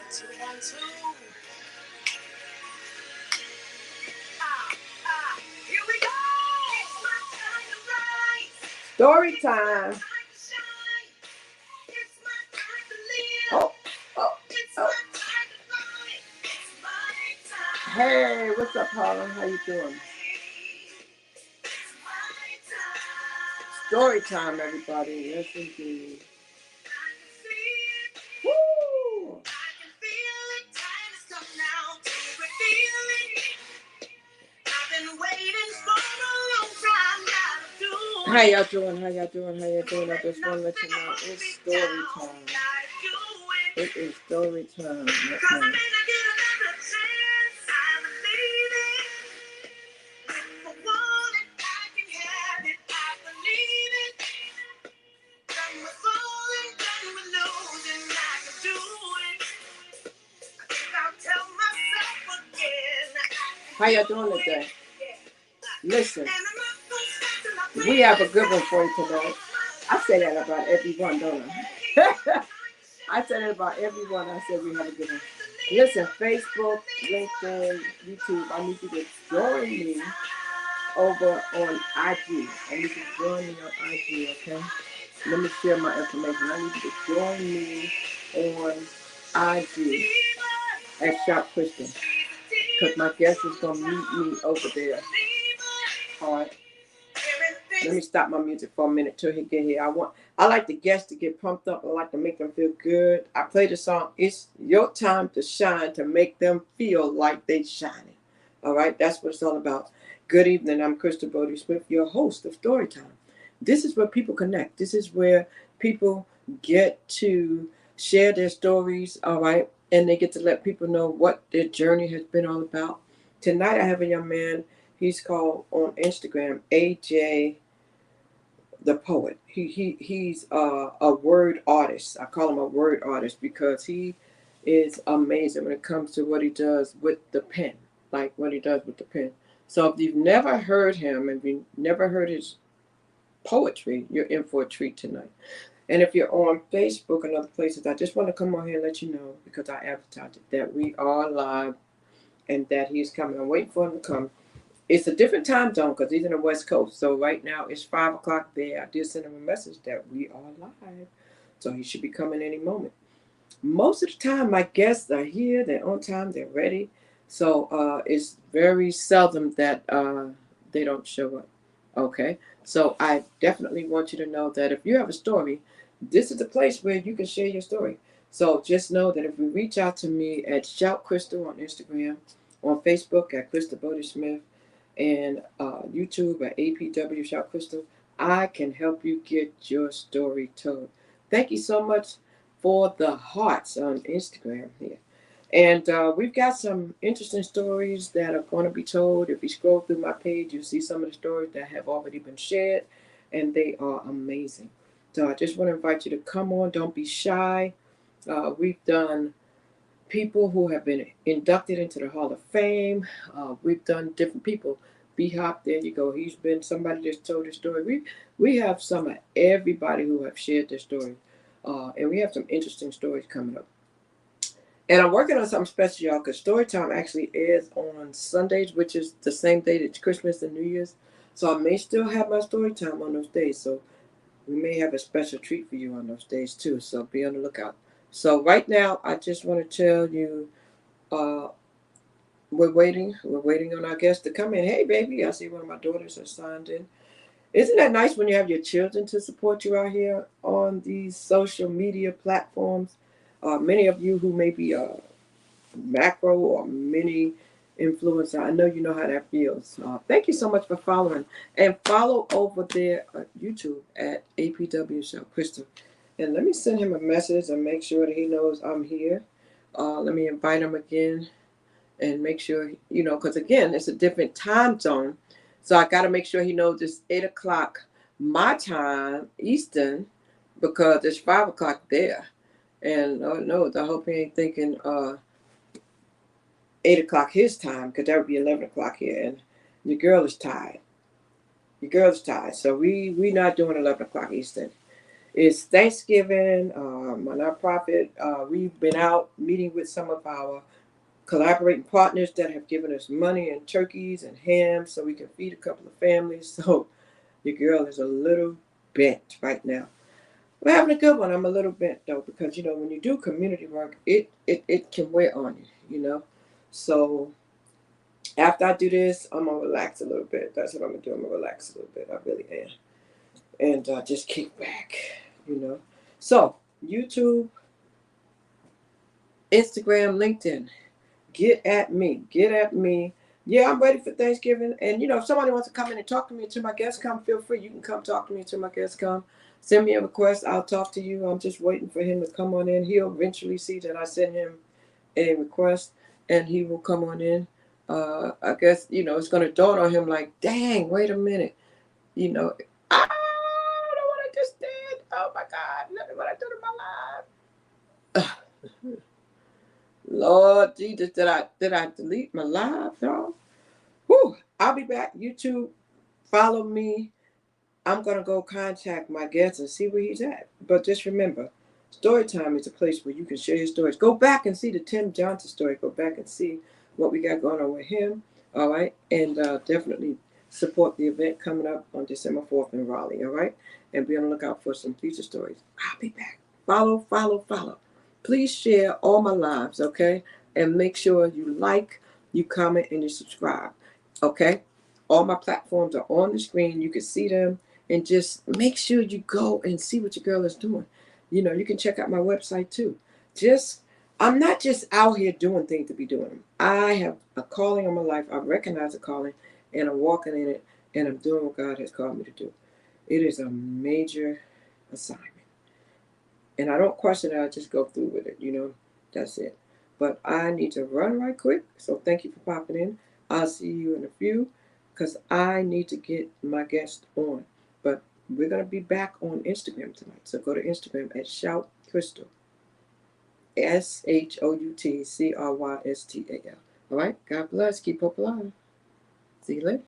Here we go. Story time. Oh, oh, oh. Hey, what's up, Harlan? How you doing? Story time, everybody. Yes, indeed. Woo! How y'all doing? How y'all doing? How y'all doing? I just want to let you know it's story time. It is story time. Okay. How y'all doing today? Listen, we have a good one for you today. I say that about everyone, don't I? I say that about everyone. I said we have a good one. Listen, Facebook, LinkedIn, YouTube, I need you to join me over on IG. I need you to join me on IG, okay? Let me share my information. I need you to join me on IG at Shop Crystal, because my guest is going to meet me over there. All right. Let me stop my music for a minute till he get here. I like the guests to get pumped up. I like to make them feel good. I play the song, It's Your Time to Shine, to make them feel like they shining. All right, that's what it's all about. Good evening. I'm Crystal Bodie Smith, your host of Storytime. This is where people connect. This is where people get to share their stories, all right, and they get to let people know what their journey has been all about. Tonight I have a young man. He's called on Instagram AJ the Poet. He's a word artist. I call him a word artist because he is amazing when it comes to what he does with the pen, like what he does with the pen. So if you've never heard him and you've never heard his poetry, you're in for a treat tonight. And if you're on Facebook and other places, I just want to come on here and let you know, because I advertised it, that we are live and that he's coming. I'm waiting for him to come. It's a different time zone because he's in the West Coast. So right now it's 5 o'clock there. I did send him a message that we are live. So he should be coming any moment. Most of the time my guests are here. They're on time. They're ready. So it's very seldom that they don't show up. Okay. So I definitely want you to know that if you have a story, this is the place where you can share your story. So just know that if you reach out to me at Shout Crystal on Instagram, on Facebook at Crystal Bodie Smith, and YouTube at APW Shout Crystal, I can help you get your story told. Thank you so much for the hearts on Instagram here. And we've got some interesting stories that are going to be told. If you scroll through my page, you'll see some of the stories that have already been shared, and they are amazing. So I just want to invite you to come on. Don't be shy. We've done people who have been inducted into the Hall of Fame. We've done different people. B-Hop, there you go. He's been somebody just told his story. We have some of everybody who have shared their story. And we have some interesting stories coming up. And I'm working on something special, y'all, because Storytime actually airs on Sundays, which is the same day that Christmas and New Year's. So I may still have my Storytime on those days. So we may have a special treat for you on those days, too. So be on the lookout. So right now, I just want to tell you, we're waiting on our guests to come in. Hey, baby, I see one of my daughters has signed in. Isn't that nice when you have your children to support you out here on these social media platforms? Many of you who may be macro or mini influencer, I know you know how that feels. Thank you so much for following. And follow over there at YouTube at APW Show Crystal. And let me send him a message and make sure that he knows I'm here. Let me invite him again and make sure, because again, it's a different time zone. So I got to make sure he knows it's 8 o'clock my time, Eastern, because it's 5 o'clock there. And oh no, I hope he ain't thinking 8 o'clock his time, because that would be 11 o'clock here. And your girl is tired. So we not doing 11 o'clock Eastern. It's Thanksgiving. My nonprofit, we've been out meeting with some of our collaborating partners that have given us money and turkeys and ham so we can feed a couple of families. So your girl is a little bent right now. We're having a good one. I'm a little bent though because when you do community work, it can wear on you. So after I do this, I'm gonna relax a little bit. That's what I'm gonna do. I'm gonna relax a little bit. I really am, and just kick back. So YouTube, Instagram, LinkedIn. Get at me. Get at me. Yeah, I'm ready for Thanksgiving. And if somebody wants to come in and talk to me until my guests come, feel free. You can come talk to me until my guests come. Send me a request. I'll talk to you. I'm just waiting for him to come on in. He'll eventually see that I send him a request and he will come on in. I guess, it's going to dawn on him like, dang, wait a minute. I don't know what I just did. Oh my God. Look at what I did in my life. Lord Jesus, did I delete my live, y'all? Whew. I'll be back. YouTube, follow me. I'm gonna go contact my guest and see where he's at. But just remember, story time is a place where you can share your stories. Go back and see the Tim Johnson story. Go back and see what we got going on with him. All right, and definitely support the event coming up on December 4th in Raleigh. All right, and be on the lookout for some future stories. I'll be back. Follow, follow, follow. Please share all my lives, okay? And make sure you like, you comment, and you subscribe. Okay? All my platforms are on the screen. You can see them. And just make sure you go and see what your girl is doing. You can check out my website too. I'm not just out here doing things to be doing them. I have a calling on my life. I recognize a calling and I'm walking in it and I'm doing what God has called me to do. It is a major assignment. And I don't question it. I just go through with it. That's it. But I need to run right quick. So thank you for popping in. I'll see you in a few because I need to get my guest on. But we're going to be back on Instagram tonight. So go to Instagram at Shout Crystal. ShoutCrystal. All right. God bless. Keep hope alive. See you later.